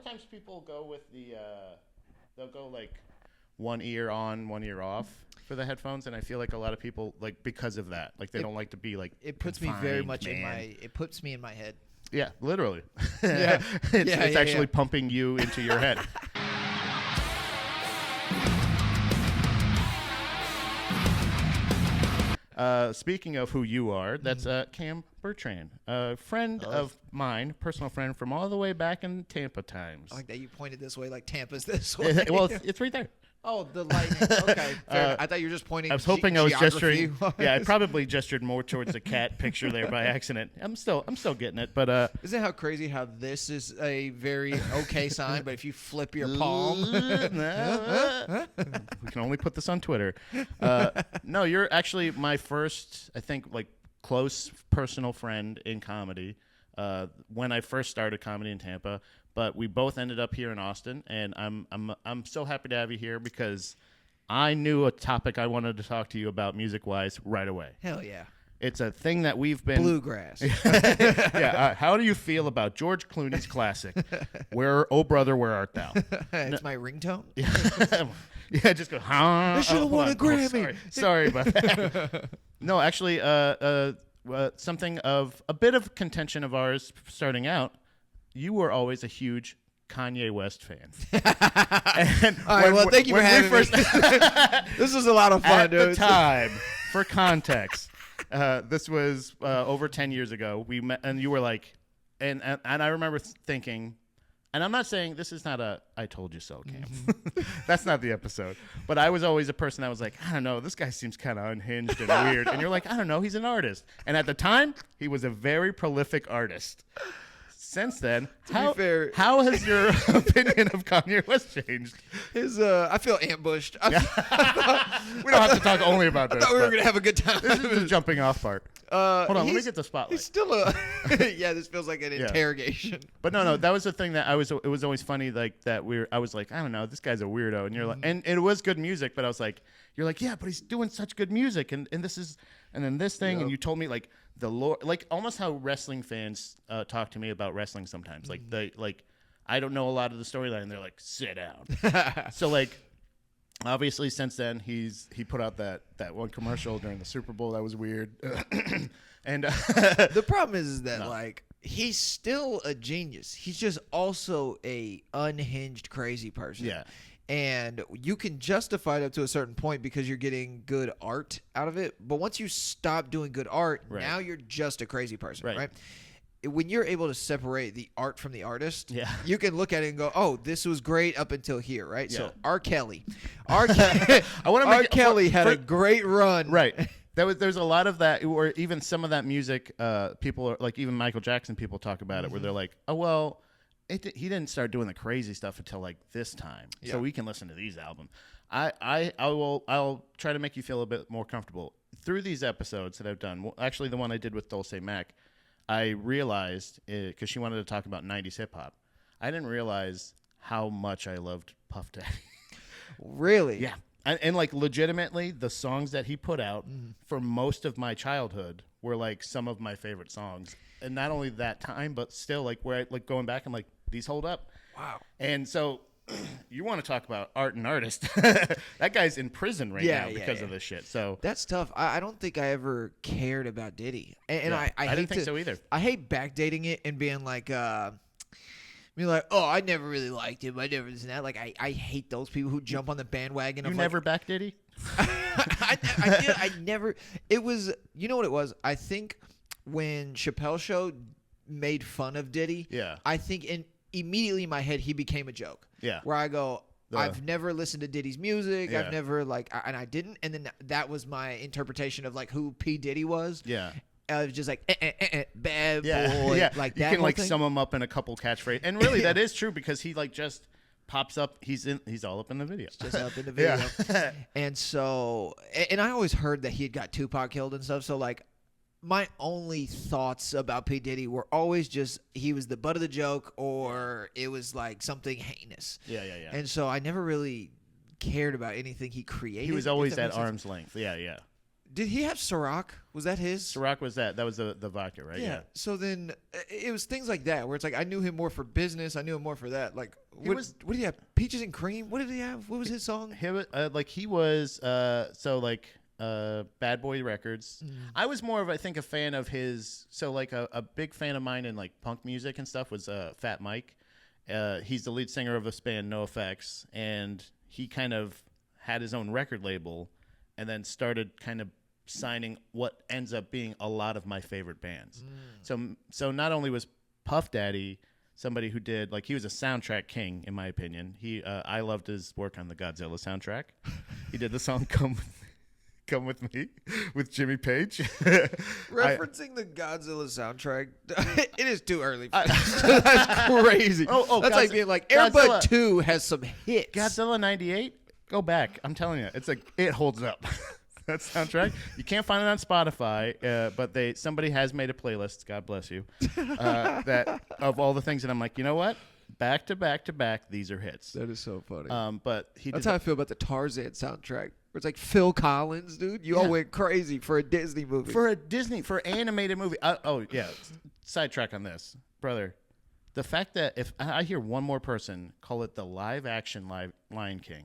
of times people go with they'll go like one ear on, one ear off for the headphones, and I feel like a lot of people like because of that, like they don't like to be like. It puts me very much in my. It puts me in my head. Yeah, literally. Yeah. It's actually pumping you into your head. Speaking of who you are, that's Cam Bertrand, a friend of mine, personal friend from all the way back in Tampa times. I like that you pointed this way, like Tampa's this way. Well, it's right there. Oh, the lightning. Okay, fair. I thought you were just pointing. I was hoping I was gesturing. Wise. Yeah, I probably gestured more towards the cat picture there by accident. I'm still getting it, but isn't it how crazy how this is a very okay sign, but if you flip your palm, we can only put this on Twitter. No, you're actually my first, I think, like close personal friend in comedy. When I first started comedy in Tampa. But we both ended up here in Austin, and I'm so happy to have you here because I knew a topic I wanted to talk to you about music-wise right away. Hell yeah. It's a thing that we've been... Bluegrass. Yeah. How do you feel about George Clooney's classic, Oh Brother, Where Art Thou? It's my ringtone? Yeah, just go, huh? I should have won a Grammy. Sorry about that. No, actually, something of a bit of contention of ours starting out. You were always a huge Kanye West fan. All right, well, thank you for having me. This was a lot of fun, dude. At the time, for context, this was over 10 years ago. We met, and you were like, and I remember thinking, and I'm not saying this is not a I told you so, Cam. That's not the episode. But I was always a person that was like, I don't know, this guy seems kind of unhinged and weird. And you're like, I don't know, he's an artist. And at the time, he was a very prolific artist. Since then, how has your opinion of Kanye West changed? I feel ambushed. We don't have to talk only about this. I thought we were going to have a good time. This is the jumping off part. Hold on, let me get the spotlight. He's still yeah, this feels like an interrogation. But no, that was the thing that it was always funny, like that I was like, I don't know, this guy's a weirdo. And you're like, and it was good music, but I was like, you're like, yeah, but he's doing such good music. And then this thing, and you told me like, the lore, like almost how wrestling fans talk to me about wrestling sometimes. Like I don't know a lot of the storyline. They're like, sit down. So like, obviously since then he put out that one commercial during the Super Bowl that was weird. And the problem is that like he's still a genius. He's just also a unhinged crazy person. Yeah. And you can justify it up to a certain point because you're getting good art out of it. But once you stop doing good art, now you're just a crazy person, right? When you're able to separate the art from the artist, you can look at it and go, oh, this was great up until here, right? Yeah. So R. Kelly. R. Kelly had a great run. Right. There's a lot of that, or even some of that music, people are, like even Michael Jackson, people talk about it where they're like, oh, well, he didn't start doing the crazy stuff until like this time, so we can listen to these albums. I'll try to make you feel a bit more comfortable through these episodes that I've done. Well, actually, the one I did with Dulce Mac, I realized because she wanted to talk about '90s hip hop. I didn't realize how much I loved Puff Daddy. Really? Yeah, and like legitimately, the songs that he put out for most of my childhood were like some of my favorite songs. And not only that time, but still, like where I like going back, I'm like, these hold up. Wow. And so, you want to talk about art and artist? That guy's in prison right now because of this shit. So that's tough. I don't think I ever cared about Diddy, and I didn't think so either. I hate backdating it and being like, oh, I never really liked him. I never this and that. Like I hate those people who jump on the bandwagon. You never back Diddy? I never. It was. You know what it was? I think. When Chappelle Show made fun of Diddy, I think immediately in my head he became a joke. Yeah, where I go, I've never listened to Diddy's music. I've never and I didn't. And then that was my interpretation of like who P Diddy was. Yeah, I was just like bad boy, like that. You can like sum him up in a couple catchphrases, and really that is true because he like just pops up. He's all up in the video. Just up in the video. And so, and I always heard that he had got Tupac killed and stuff. So like. My only thoughts about P. Diddy were always just he was the butt of the joke or it was like something heinous. Yeah. And so I never really cared about anything he created. He was always at arm's length. Yeah. did he have Ciroc? Was that his? Ciroc was that. That was the vodka, right? Yeah. So then it was things like that where it's like I knew him more for business. I knew him more for that. Like what did he have? Peaches and Cream. What did he have? What was his song? He was Bad Boy Records. I was more of I think a fan of his. So like a big fan of mine in like punk music and stuff was Fat Mike. He's the lead singer of this band NoFX, and he kind of had his own record label, and then started kind of signing what ends up being a lot of my favorite bands. So not only was Puff Daddy somebody who did he was a soundtrack king in my opinion. I loved his work on the Godzilla soundtrack. He did the song Come With Me with Jimmy Page. Referencing the Godzilla soundtrack, it is too early. That's crazy. That's like being like Air Bud 2 has some hits. Godzilla 98. Go back. I'm telling you, it holds up. That soundtrack. You can't find it on Spotify, but somebody has made a playlist. God bless you. That of all the things that I'm like, you know what? Back to back to back, these are hits. That is so funny. But that's how I feel about the Tarzan soundtrack. Where it's like Phil Collins, dude. You all went crazy for a Disney movie. For animated movie. Sidetrack on this, brother. The fact that if I hear one more person call it the live action Lion King,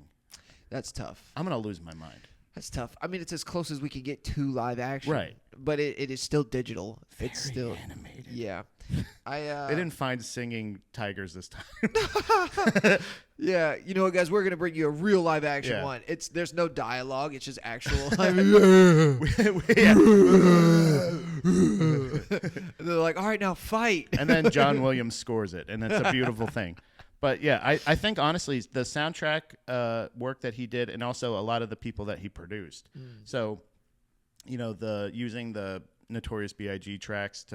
that's tough. I'm gonna lose my mind. That's tough. I mean, it's as close as we can get to live action, right? But it is still digital. It's still animated. Yeah. They didn't find singing tigers this time. Yeah, you know what, guys? We're gonna bring you a real live action one. There's no dialogue. It's just actual. And they're like, all right, now fight. And then John Williams scores it, and it's a beautiful thing. But yeah, I think honestly the soundtrack work that he did, and also a lot of the people that he produced. So, using the Notorious B.I.G. tracks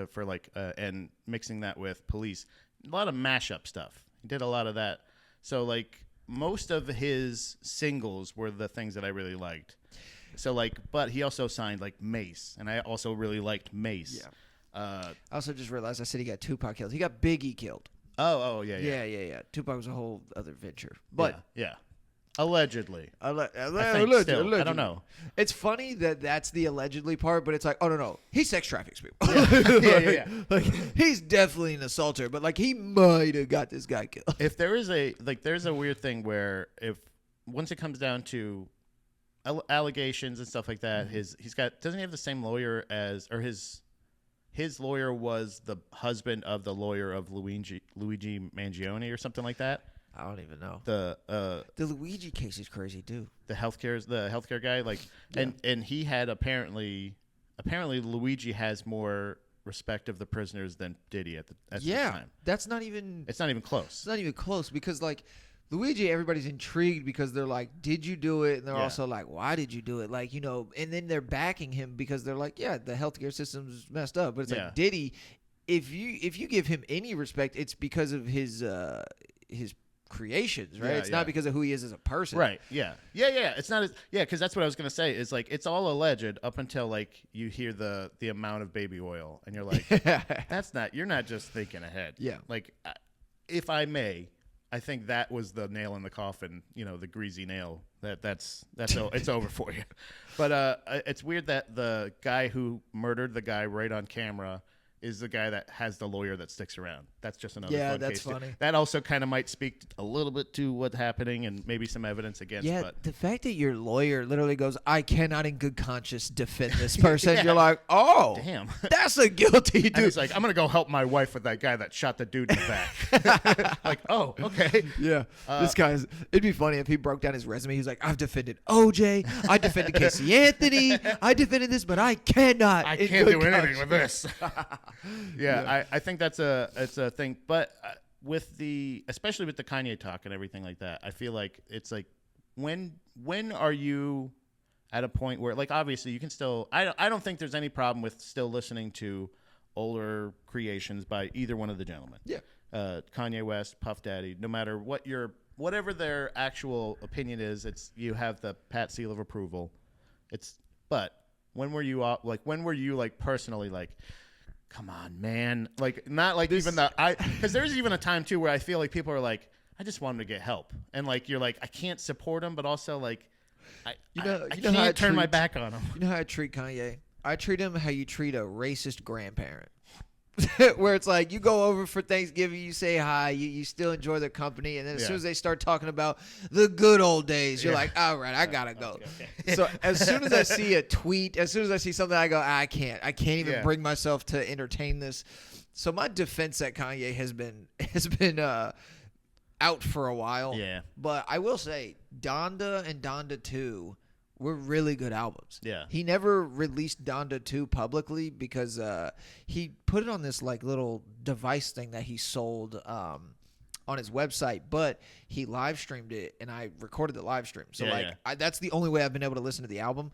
and mixing that with Police, a lot of mashup stuff. He did a lot of that. So most of his singles were the things that I really liked. So but he also signed Mace, and I also really liked Mace. Yeah. I also just realized I said he got Tupac killed. He got Biggie killed. Yeah. Tupac was a whole other venture. But yeah. Allegedly. Allegedly. I don't know. It's funny that's the allegedly part, but it's like, oh no, he sex traffics people. Yeah. He's definitely an assaulter, but he might have got this guy killed. If there is there's a weird thing where once it comes down to allegations and stuff like that, doesn't he have the same lawyer his lawyer was the husband of the lawyer of Luigi Mangione or something like that. I don't even know. The Luigi case is crazy too. The healthcare guy, and he had apparently Luigi has more respect of the prisoners than Diddy at the time. It's not even close. It's not even close because Luigi, everybody's intrigued because they're like, did you do it? And they're also like, why did you do it? And then they're backing him because they're like, yeah, the healthcare system's messed up. But it's like Diddy, if you give him any respect, it's because of his creations, right? It's not because of who he is as a person. Right. Yeah. It's not because that's what I was gonna say. Is it's all alleged up until you hear the amount of baby oil, and you're like, you're not just thinking ahead. Yeah. If I may, I think that was the nail in the coffin. The greasy nail. That's it's over for you. But it's weird that the guy who murdered the guy right on camera is the guy that has the lawyer that sticks around. That's just another fun that's case. funny. That also kind of might speak a little bit to what's happening and maybe some evidence against. Yeah, but the fact that your lawyer literally goes, I cannot in good conscience defend this person. You're like, oh, damn, that's a guilty dude. And it's I'm going to go help my wife with that guy that shot the dude in the back. Oh, okay. Yeah. It'd be funny if he broke down his resume. He's like, I've defended OJ. I defended Casey Anthony. I defended this, but I cannot. I can't do anything with this. I think it's a thing, but especially with the Kanye talk and everything like that, I feel like it's when are you at a point where obviously you can still I don't think there's any problem with still listening to older creations by either one of the gentlemen. Yeah. Kanye West, Puff Daddy, no matter whatever their actual opinion is, you have the pat seal of approval. But when were you personally come on, man. Not even because there's even a time too where I feel like people are I just want him to get help. And you're I can't support him, but also I can't turn my back on him. You know how I treat Kanye? I treat him how you treat a racist grandparent. Where it's like you go over for Thanksgiving, you say hi, you still enjoy their company, and then as soon as they start talking about the good old days, you're like, all right, I gotta go. Okay. So as soon as I see a tweet, as soon as I see something, I go, I can't even bring myself to entertain this. So my defense at Kanye has been out for a while. Yeah. But I will say, Donda and Donda 2 were really good albums. Yeah. He never released Donda 2 publicly because he put it on this like little device thing that he sold on his website, but he live streamed it and I recorded the live stream. So that's the only way I've been able to listen to the album,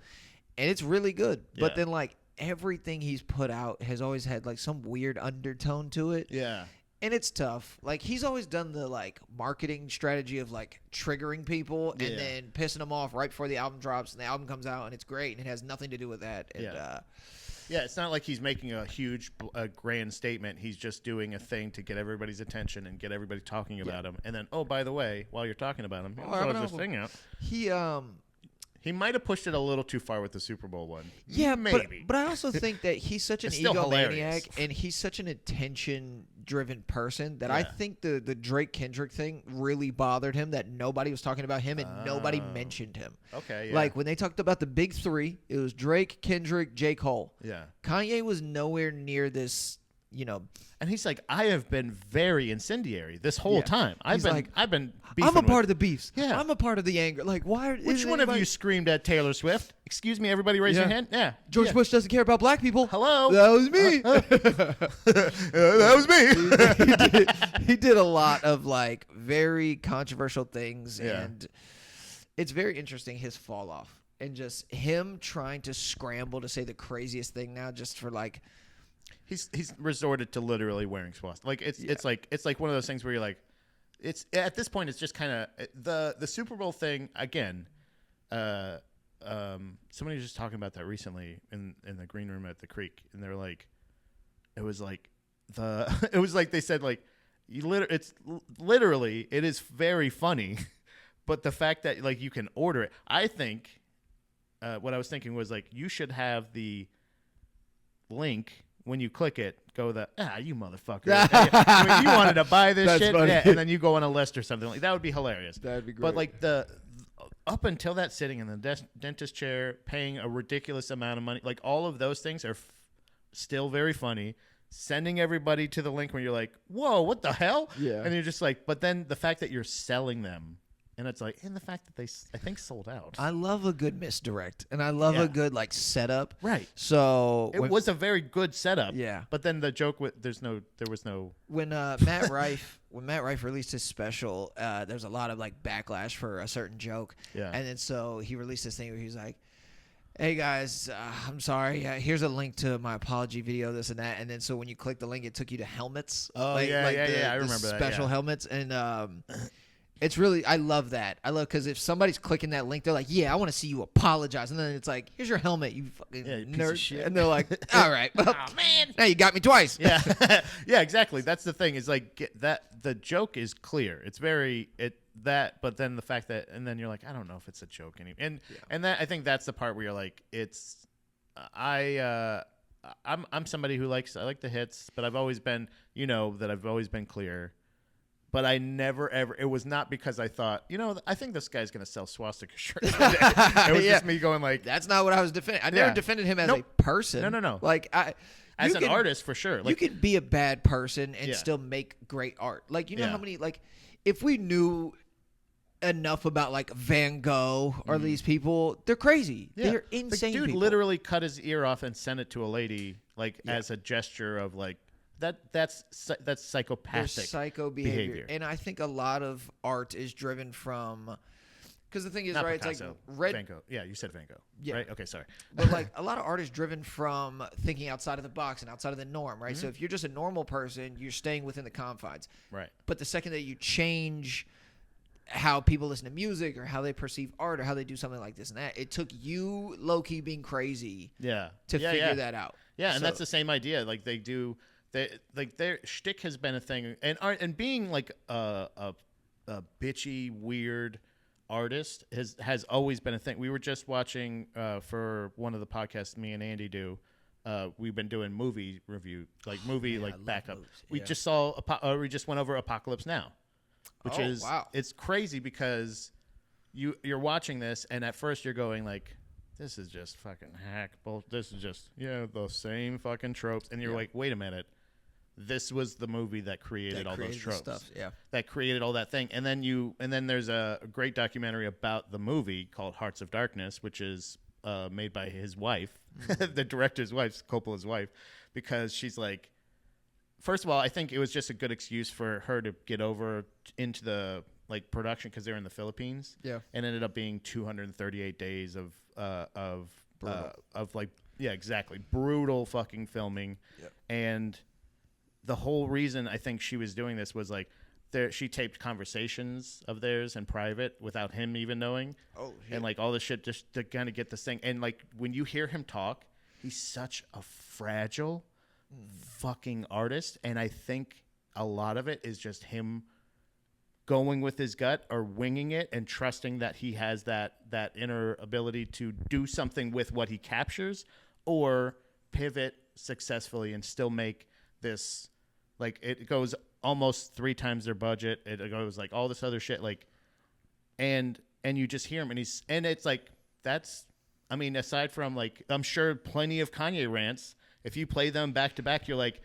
and it's really good. Yeah. But then like everything he's put out has always had like some weird undertone to it. Yeah. And it's tough. Like, he's always done the, like, marketing strategy of, like, triggering people and then pissing them off right before the album drops and the album comes out and it's great and it has nothing to do with that. And, yeah, it's not like he's making a huge, grand statement. He's just doing a thing to get everybody's attention and get everybody talking about him. And then, oh, by the way, while you're talking about him, throw this thing out. He might have pushed it a little too far with the Super Bowl one. Yeah, maybe. But I also think that he's such an egomaniac and he's such an attention-driven person that I think the Drake Kendrick thing really bothered him, that nobody was talking about him and nobody mentioned him. Okay, yeah. Like when they talked about the big three, it was Drake, Kendrick, J. Cole. Yeah. Kanye was nowhere near this, you know. And he's like, I have been very incendiary this whole time. I've been beefing I'm a part of the beefs. Yeah. I'm a part of the anger. Like, why? Which one of you screamed at Taylor Swift? Excuse me, everybody raise your hand. Yeah. George Bush doesn't care about black people. Hello. That was me. That was me. He did a lot of like very controversial things, and it's very interesting his fall off and just him trying to scramble to say the craziest thing now just for like. He's resorted to literally wearing swastikas. Like it's like one of those things where you're like, it's at this point it's just kind of the Super Bowl thing again. Somebody was just talking about that recently in the green room at the Creek, and they're like, it was like they said like it's literally it is very funny, but the fact that like you can order it, I think what I was thinking was like you should have the link. When you click it, go you motherfucker. I mean, you wanted to buy this shit, and then you go on a list or something like that. Would be hilarious. That'd be great. But like up until that, sitting in the dentist chair, paying a ridiculous amount of money, like all of those things are still very funny. Sending everybody to the link when you're like, whoa, what the hell? Yeah. And you're just like, but then the fact that you're selling them. And it's like, and the fact that they, I think, sold out. I love a good misdirect, and I love a good like setup. Right. So it was a very good setup. Yeah. But then the joke with there was no. When Matt Rife released his special, there's a lot of like backlash for a certain joke. Yeah. And then so he released this thing where he's like, hey guys, I'm sorry. Here's a link to my apology video, this and that. And then so when you click the link, it took you to helmets. Oh I remember that. Special helmets and. It's really, I love that. I love because if somebody's clicking that link, they're like, yeah, I want to see you apologize. And then it's like, here's your helmet, you fucking nerd. Shit. And they're like, all right. Well, oh, man. Now you got me twice. Yeah. Yeah, exactly. That's the thing is like that the joke is clear. It's very, but then the fact that, and then you're like, I don't know if it's a joke anymore. And that, I think that's the part where you're like, I'm somebody who I like the hits, but I've always been, that I've always been clear. But I never, ever, it was not because I thought, I think this guy's going to sell swastika shirts. It was just me going like. That's not what I was defending. I never defended him as a person. No. Like, as an artist, for sure. Like, you could be a bad person and still make great art. Like, you know how many, like, if we knew enough about, like, Van Gogh or these people, they're crazy. Yeah. They're insane The dude people. literally cut his ear off and sent it to a lady, like, as a gesture of, like, that's psychopathic. There's psycho behavior. And I think a lot of art is driven from, because the thing is, not right? Picasso, it's like Van Gogh. Yeah, you said Van Gogh. Yeah. Right. Okay. Sorry. But like a lot of art is driven from thinking outside of the box and outside of the norm, right? Mm-hmm. So if you're just a normal person, you're staying within the confines. Right. But the second that you change how people listen to music or how they perceive art or how they do something like this and that, it took you low key being crazy. To figure that out. Yeah, and that's the same idea. Like they do. Their shtick has been a thing, and being like a bitchy, weird, artist has always been a thing. We were just watching for one of the podcasts me and Andy do. We've been doing movie review, like backup. Movies. We just saw, we just went over Apocalypse Now, which is it's crazy because you're watching this and at first you're going like, this is just fucking hackable. This is just the same fucking tropes, and you're like, wait a minute. This was the movie that created all those tropes. Stuff, that created all that thing. And then there's a great documentary about the movie called Hearts of Darkness, which is made by his wife, the director's wife, Coppola's wife, because she's like, first of all, I think it was just a good excuse for her to get over into the production because they're in the Philippines. Yeah. And ended up being 238 days of brutal fucking filming. Yep. And the whole reason I think she was doing this was she taped conversations of theirs in private without him even knowing. Oh, shit. And all this shit just to kind of get this thing. And when you hear him talk, he's such a fragile fucking artist. And I think a lot of it is just him going with his gut or winging it and trusting that he has that inner ability to do something with what he captures or pivot successfully and still make this. It goes almost 3 times their budget. It goes all this other shit. And you just hear him and it's that's, I mean, aside from I'm sure plenty of Kanye rants, if you play them back to back, you're like,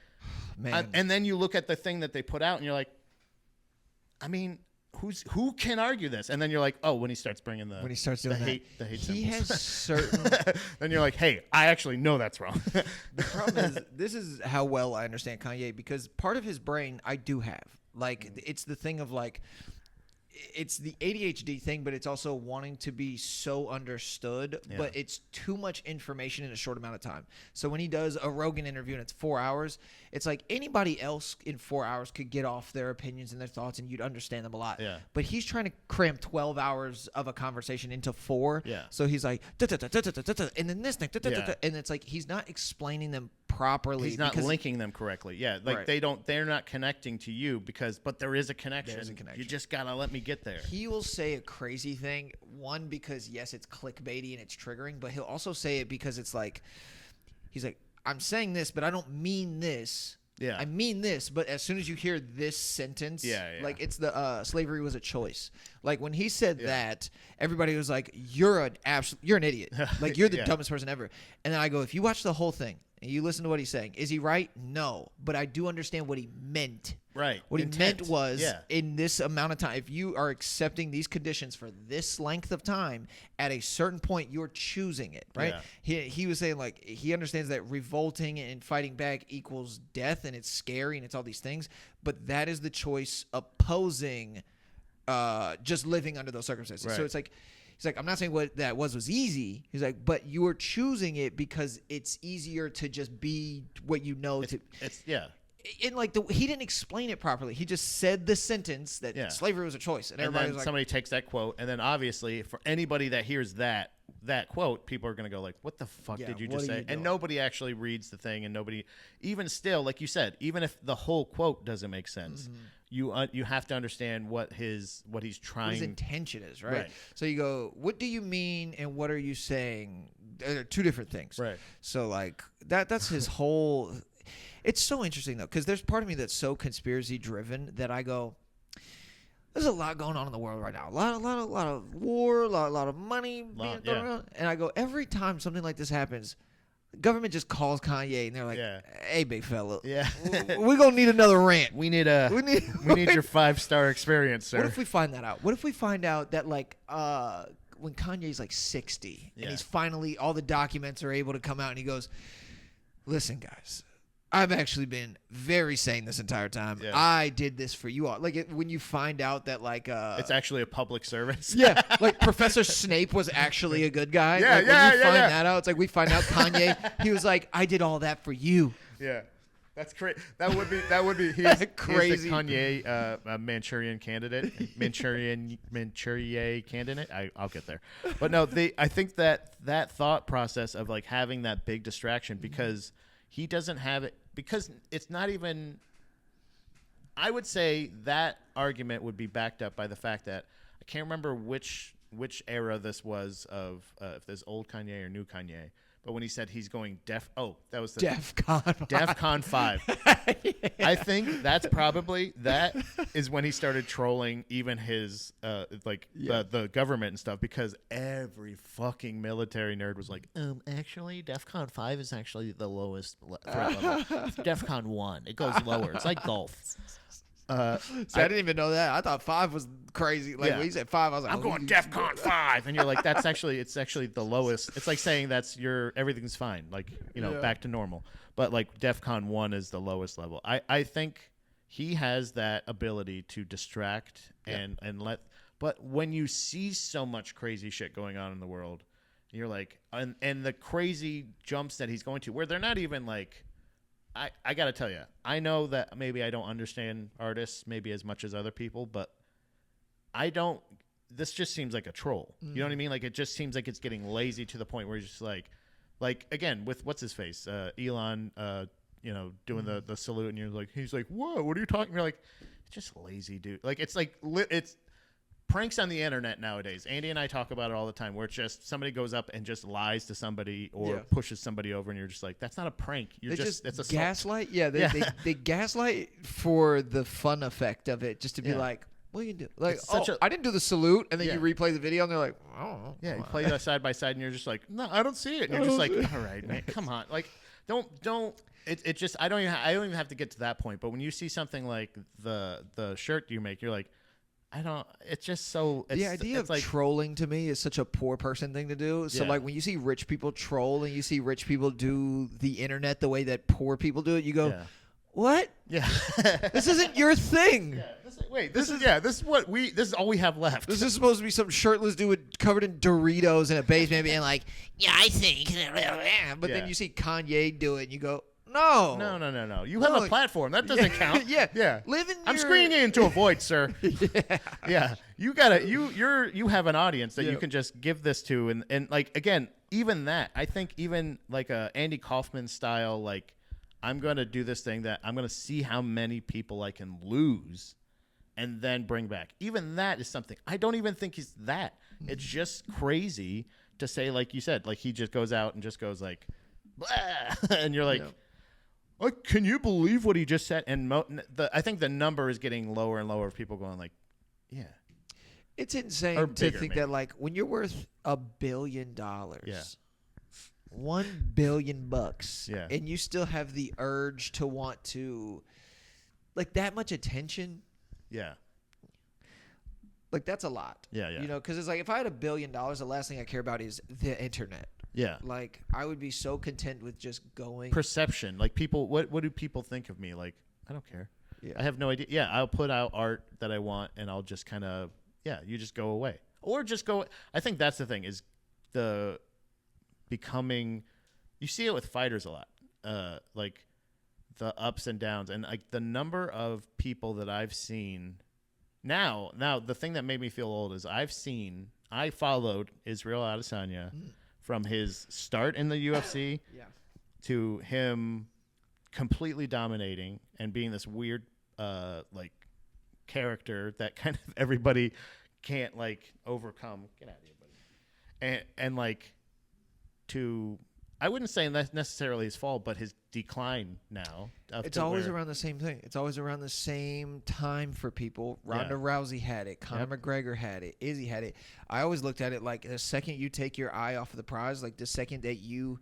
man. And then you look at the thing that they put out and you're like, I mean, who can argue this? And then you're like, oh, when he starts bringing the hate he symbols. Has certain. Then you're like, hey, I actually know that's wrong. The problem is, this is how well I understand Kanye, because part of his brain I do have. It's the thing of it's the ADHD thing, but it's also wanting to be so understood, but it's too much information in a short amount of time. So when he does a Rogan interview and it's 4 hours, it's like anybody else in 4 hours could get off their opinions and their thoughts and you'd understand them a lot. Yeah. But he's trying to cram 12 hours of a conversation into 4. Yeah. So he's like, and then this thing, and it's like he's not explaining them properly. He's not linking them correctly. Yeah. They're not connecting to you but there is a connection. There's a connection. You just got to let me get there. He will say a crazy thing, one, because yes, it's clickbaity and it's triggering, but he'll also say it because it's he's like, I'm saying this, but I don't mean this. Yeah. I mean this, but as soon as you hear this sentence, it's the slavery was a choice. When he said that, everybody was like, you're an idiot. You're the dumbest person ever. And then I go, if you watch the whole thing and you listen to what he's saying, is he right? No. But I do understand what he meant. Right. What he meant was, in this amount of time, if you are accepting these conditions for this length of time, at a certain point, you're choosing it, right? Yeah. He was saying, he understands that revolting and fighting back equals death, and it's scary, and it's all these things, but that is the choice opposing just living under those circumstances. Right. So it's he's like, I'm not saying what that was easy. He's like, but you are choosing it because it's easier to just be what you know. And he didn't explain it properly. He just said the sentence that slavery was a choice, and everybody was like, somebody takes that quote, and then obviously for anybody that hears that quote, people are going to go like, what the fuck did you just say? And nobody actually reads the thing, and nobody, even still, like you said, even if the whole quote doesn't make sense, you have to understand what he's trying. What his intention is, right? So you go, what do you mean, and what are you saying? They're 2 different things, right? So that's his whole. It's so interesting, though, because there's part of me that's so conspiracy-driven that I go, there's a lot going on in the world right now. A lot of war, a lot of money being thrown around. And I go, every time something like this happens, the government just calls Kanye, and they're like, hey, big fella, we're going to need another rant. We need your 5-star experience, sir. What if we find that out? What if we find out that, when Kanye's 60, and he's finally, all the documents are able to come out, and he goes, listen, guys, I've actually been very sane this entire time. Yeah. I did this for you all. When you find out that it's actually a public service. Yeah, Professor Snape was actually a good guy. Yeah, when you find that out, it's we find out Kanye. He was like, I did all that for you. Yeah, that's crazy. That would be. He's crazy. He's the Kanye Manchurian candidate. Manchurian candidate. I'll get there. But no, I think that thought process of having that big distraction because he doesn't have it. Because it's not even I would say that argument would be backed up by the fact that I can't remember which era this was of if there's old Kanye or new Kanye. But when he said he's going that was the DEFCON 5. Yeah. I think that is when he started trolling even his the government and stuff, because every fucking military nerd was like, actually DEFCON 5 is actually the lowest threat level. DEFCON 1, it goes lower. It's like golf. I didn't even know that. I thought 5 was crazy. Like when he said 5, I was like, I'm going DEFCON 5, and you're like, it's actually the lowest. It's like saying everything's fine, like back to normal. But like DEFCON 1 is the lowest level. I think he has that ability to distract and let. But when you see so much crazy shit going on in the world, you're like, and the crazy jumps that he's going to, where they're not even like. I got to tell you, I know that maybe I don't understand artists maybe as much as other people, but this just seems like a troll. You know what I mean? Like, it just seems like it's getting lazy to the point where you're just like again, with what's his face? Elon, doing the salute, and you're like, he's like, whoa, what are you talking? You're like, it's just lazy, dude. Like, it's like, it's pranks on the internet nowadays. Andy and I talk about it all the time, where it's just somebody goes up and just lies to somebody or pushes somebody over, and you're just like, that's not a prank. It's a gaslight. Yeah, they gaslight for the fun effect of it, just to be like, what you do? Like, I didn't do the salute, and then you replay the video, and they're like, oh, yeah, you play that side by side, and you're just like, no, I don't see it. And you're just like, all right, man, come on, like, don't. It just I don't even have to get to that point. But when you see something like the shirt you make, you're like, it's just so. The idea of trolling to me is such a poor person thing to do. So like when you see rich people troll and you see rich people do the internet the way that poor people do it, you go, what? Yeah. This isn't your thing. Yeah. This is all we have left. This is supposed to be some shirtless dude covered in Doritos in a basement being like, yeah, I think. But then you see Kanye do it and you go, No. You have a platform. That doesn't count. Yeah. I'm screening in to avoid, sir. Yeah. You have an audience that you can just give this to, and like, again, even that, I think even like a Andy Kaufman style, like, I'm going to do this thing that I'm going to see how many people I can lose and then bring back. Even that is something. I don't even think he's that. It's just crazy to say, like you said, like he just goes out and just goes like, blah, and you're like, can you believe what he just said? And I think the number is getting lower and lower of people going like, yeah. It's insane to think that, like, when you're worth $1 billion, $1 billion bucks, and you still have the urge to want to, like, that much attention. Yeah. Like, that's a lot. Yeah. You know, because it's like, if I had $1 billion, the last thing I care about is the internet. Yeah. Like, I would be so content with just going. Perception. Like, people, what do people think of me? Like, I don't care. Yeah. I have no idea. Yeah, I'll put out art that I want, and I'll just kind of, you just go away. Or just go. I think that's the thing, is the becoming, you see it with fighters a lot. Like, the ups and downs. And, like, the number of people that I've seen. Now, the thing that made me feel old is I followed Israel Adesanya from his start in the UFC to him completely dominating and being this weird like character that kind of everybody can't like overcome. Get out of here, buddy. And like, to, I wouldn't say that's necessarily his fault, but his decline now. It's always around the same thing. It's always around the same time for people. Ronda Rousey had it. Conor McGregor had it. Izzy had it. I always looked at it like the second you take your eye off of the prize, like the second that you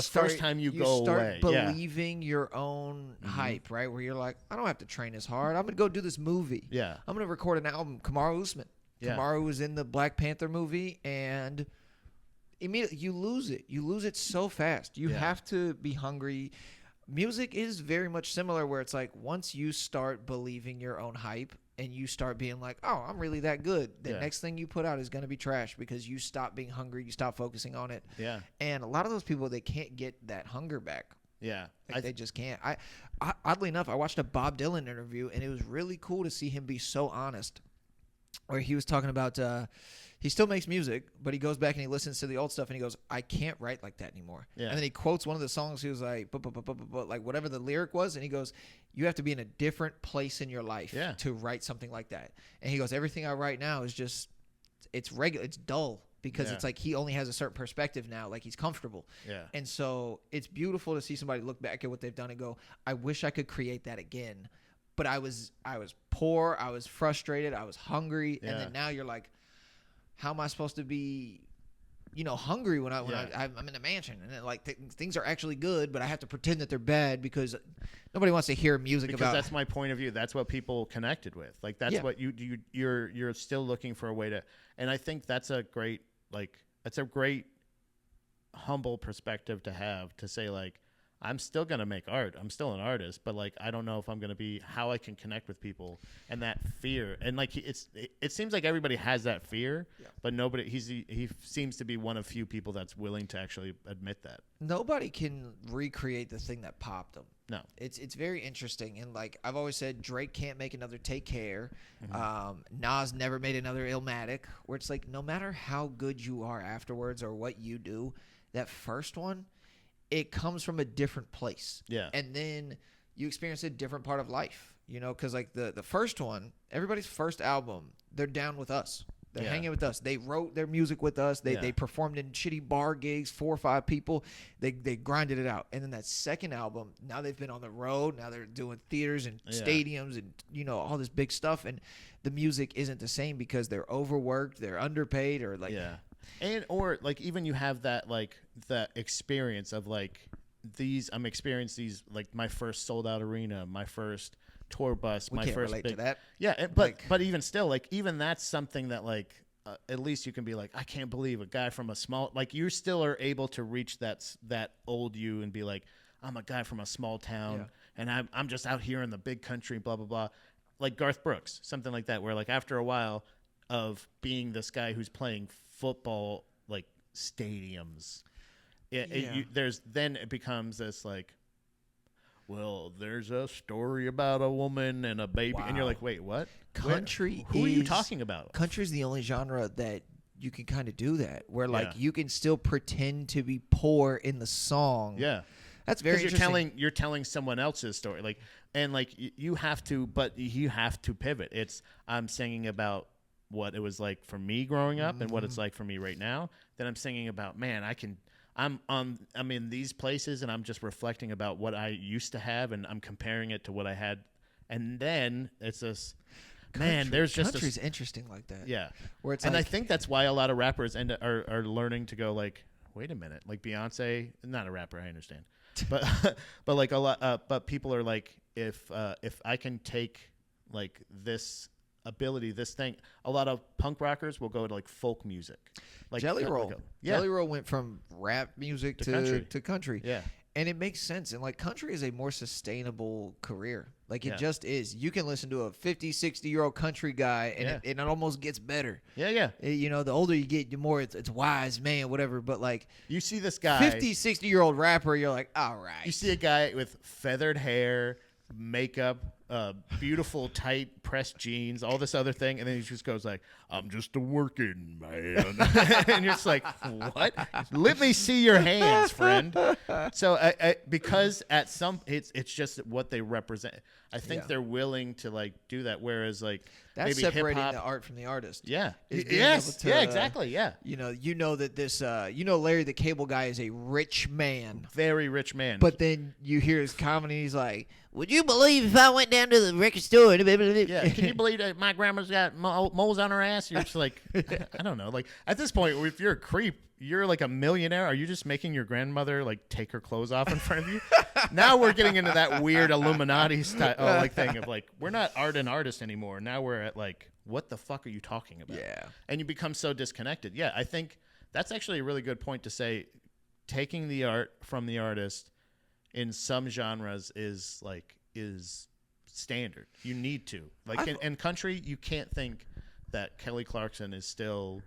first time you go start away, believing your own hype, right? Where you're like, I don't have to train as hard. I'm going to go do this movie. Yeah. I'm going to record an album. Kamaru Usman. Yeah. Kamaru was in the Black Panther movie, and immediately you lose it. You lose it so fast. You have to be hungry. Music is very much similar, where it's like, once you start believing your own hype and you start being like, oh, I'm really that good, the next thing you put out is going to be trash, because you stop being hungry, you stop focusing on it. Yeah. And a lot of those people, they can't get that hunger back. Yeah. Like, they just can't. I oddly enough, I watched a Bob Dylan interview, and it was really cool to see him be so honest where he was talking about he still makes music, but he goes back and he listens to the old stuff and he goes, I can't write like that anymore. Yeah. And then he quotes one of the songs. He was like, like whatever the lyric was, and he goes, you have to be in a different place in your life to write something like that. And he goes, everything I write now is just it's regular, it's dull. Because it's like he only has a certain perspective now, like he's comfortable. Yeah. And so it's beautiful to see somebody look back at what they've done and go, I wish I could create that again. But I was poor, I was frustrated, I was hungry, and then now you're like, how am I supposed to be, hungry when I'm in a mansion and then, like things are actually good, but I have to pretend that they're bad because nobody wants to hear music because about. That's my point of view. That's what people connected with. Like that's what you're still looking for a way to, and I think that's a great humble perspective to have, to say like, I'm still going to make art. I'm still an artist, but like, I don't know if I'm going to be how I can connect with people, and that fear. And like, it seems like everybody has that fear, but nobody, he seems to be one of few people that's willing to actually admit that. Nobody can recreate the thing that popped them. No. It's very interesting. And like I've always said, Drake can't make another Take Care. Nas never made another Illmatic, where it's like, no matter how good you are afterwards or what you do, that first one, it comes from a different place. Yeah. And then you experience a different part of life, because like the first one, everybody's first album, they're down with us. They're hanging with us. They wrote their music with us. They performed in shitty bar gigs, 4 or 5 people. They grinded it out. And then that second album, now they've been on the road. Now they're doing theaters and stadiums and, all this big stuff. And the music isn't the same because they're overworked, they're underpaid, or like... Yeah. And or like even you have that like that experience of like I'm experiencing these, like my first sold out arena, my first tour bus, my first relate to that. Yeah, but even still, like even that's something that like at least you can be like, I can't believe a guy from a small, like you still are able to reach that old you and be like, I'm a guy from a small town and I'm just out here in the big country, blah blah blah, like Garth Brooks, something like that, where like after a while of being this guy who's playing football like stadiums, it becomes this like, well, there's a story about a woman and a baby, and you're like, wait, what? Country? Who are you talking about? Country's the only genre that you can kind of do that, where like you can still pretend to be poor in the song. Yeah, that's very interesting. You're telling someone else's story, like, and like you have to pivot. It's I'm singing about what it was like for me growing up and what it's like for me right now. Then I'm singing about, man, I'm in these places and I'm just reflecting about what I used to have and I'm comparing it to what I had. And then it's this, country's interesting like that. Yeah. Where it's and I think that's why a lot of rappers are learning to go like, wait a minute, like Beyonce, not a rapper, I understand. But but like a lot but people are like, if I can take like this ability, this thing, a lot of punk rockers will go to like folk music, like Jelly Roll. Jelly Roll went from rap music to country. Yeah, and it makes sense. And like country is a more sustainable career. Like it just is. You can listen to a 50, 60-year-old country guy, and it almost gets better. Yeah. The older you get, the more it's wise man, whatever. But like you see this guy, 50, 60-year-old rapper, you're like, all right. You see a guy with feathered hair, makeup, beautiful tight pressed jeans, all this other thing, and then he just goes like, I'm just a working man. And you're just like, what? Let me see your hands, friend. So I because at some it's just what they represent. I think they're willing to like do that, whereas like that's maybe separating hip-hop, the art from the artist. Yeah. Yes. Yeah, exactly. Yeah. You know that this Larry the Cable Guy is a rich man. Very rich man. But then you hear his comedy, he's like, would you believe if I went down to the record store and yeah, can you believe that my grandma's got moles on her ass? You're just like, I don't know. Like at this point, if you're a creep, you're like a millionaire. Are you just making your grandmother like take her clothes off in front of you? Now we're getting into that weird Illuminati style like thing of like, we're not art and artists anymore. Now we're at like, what the fuck are you talking about? Yeah. And you become so disconnected. Yeah, I think that's actually a really good point to say. Taking the art from the artist in some genres is standard. You need to like in country. You can't think that Kelly Clarkson is still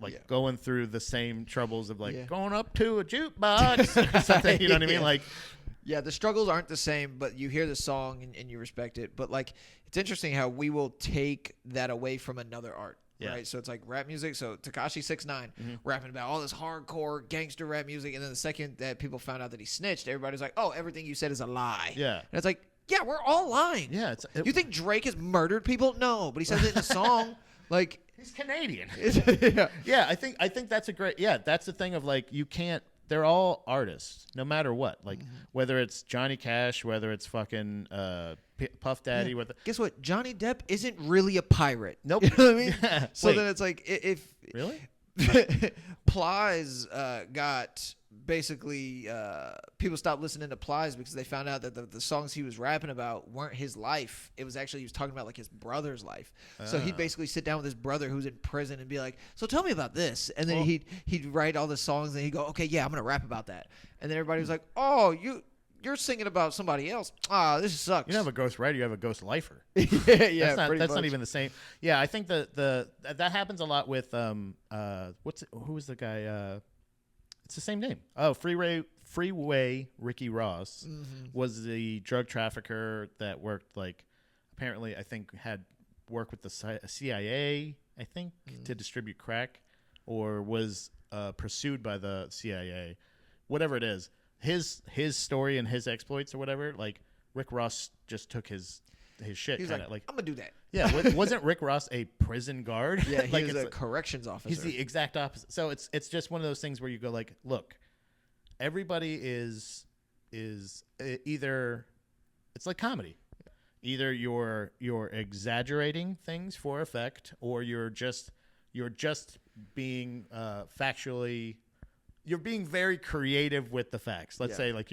like going through the same troubles of like going up to a jukebox or something. You know what I mean? Like Yeah, the struggles aren't the same, but you hear the song and you respect it. But like, it's interesting how we will take that away from another art. Yeah. Right, so it's like rap music. So Tekashi 6ix9ine rapping about all this hardcore gangster rap music, and then the second that people found out that he snitched, everybody's like, "Oh, everything you said is a lie." Yeah, and it's like, yeah, we're all lying. Yeah, you think Drake has murdered people? No, but he says it in a song. Like he's Canadian. Yeah, yeah. I think that's a great. Yeah, that's the thing of like you can't. They're all artists, no matter what. Like whether it's Johnny Cash, whether it's fucking Puff Daddy. Yeah. Guess what? Johnny Depp isn't really a pirate. Nope. You know what I mean? Yeah. So Wait. then it's like if really Plies got basically people stopped listening to Plies because they found out that the songs he was rapping about weren't his life. It was actually he was talking about like his brother's life. So he'd basically sit down with his brother who's in prison and be like, "So tell me about this." And then he'd write all the songs and he'd go, "Okay, yeah, I'm gonna rap about that." And then everybody was like, "Oh, you're singing about somebody else. This sucks." You don't have a ghost writer, you have a ghost lifer. yeah, that's not even the same. Yeah, I think that happens a lot with who was the guy? It's the same name. Oh, Freeway Ricky Ross was the drug trafficker that worked apparently I think had worked with the CIA I think to distribute crack, or was pursued by the CIA, whatever it is. His story and his exploits or whatever, like Rick Ross just took his shit. He's kinda, like, I'm gonna do that. Yeah, wasn't Rick Ross a prison guard? Yeah, he was a corrections officer. He's the exact opposite. So it's just one of those things where you go like, look, everybody is either, it's like comedy. Either you're exaggerating things for effect, or you're just being factually. You're being very creative with the facts. Let's say like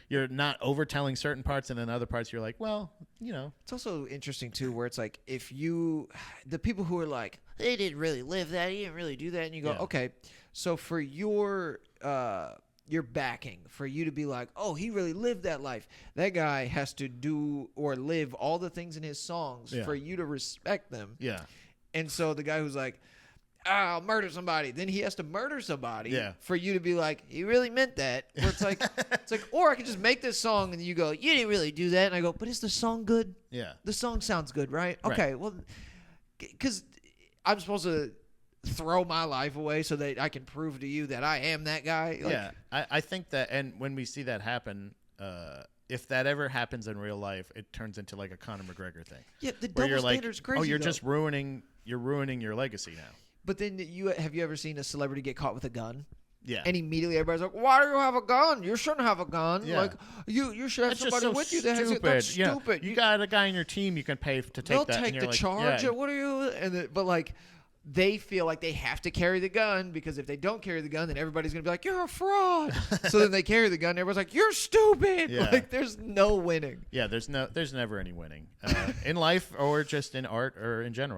you're not overtelling certain parts, and then other parts you're like, well, you know. It's also interesting too, where it's like the people who are like, they didn't really live that, he didn't really do that, and you go, okay, so for your backing, for you to be like, oh, he really lived that life, that guy has to do or live all the things in his songs for you to respect them. Yeah. And so the guy who's like, I'll murder somebody, then he has to murder somebody for you to be like, he really meant that. Where it's like, or I could just make this song and you go, you didn't really do that. And I go, but is the song good? Yeah. The song sounds good, right? Okay, well, because I'm supposed to throw my life away so that I can prove to you that I am that guy. Like, yeah. I think that, and when we see that happen, if that ever happens in real life, it turns into like a Conor McGregor thing. Yeah, the double standard's crazy. Oh, you're just ruining your legacy now. But then have you ever seen a celebrity get caught with a gun? Yeah. And immediately everybody's like, why do you have a gun? You shouldn't have a gun. Yeah. Like you should have somebody with you that has it. Stupid. That's stupid. You got a guy on your team you can pay to take They'll that. take the charge. Yeah. What are you? But like, they feel like they have to carry the gun, because if they don't carry the gun, then everybody's gonna be like, you're a fraud. So then they carry the gun. And everyone's like, you're stupid. Yeah. Like, there's no winning. Yeah, there's never any winning in life or just in art or in general.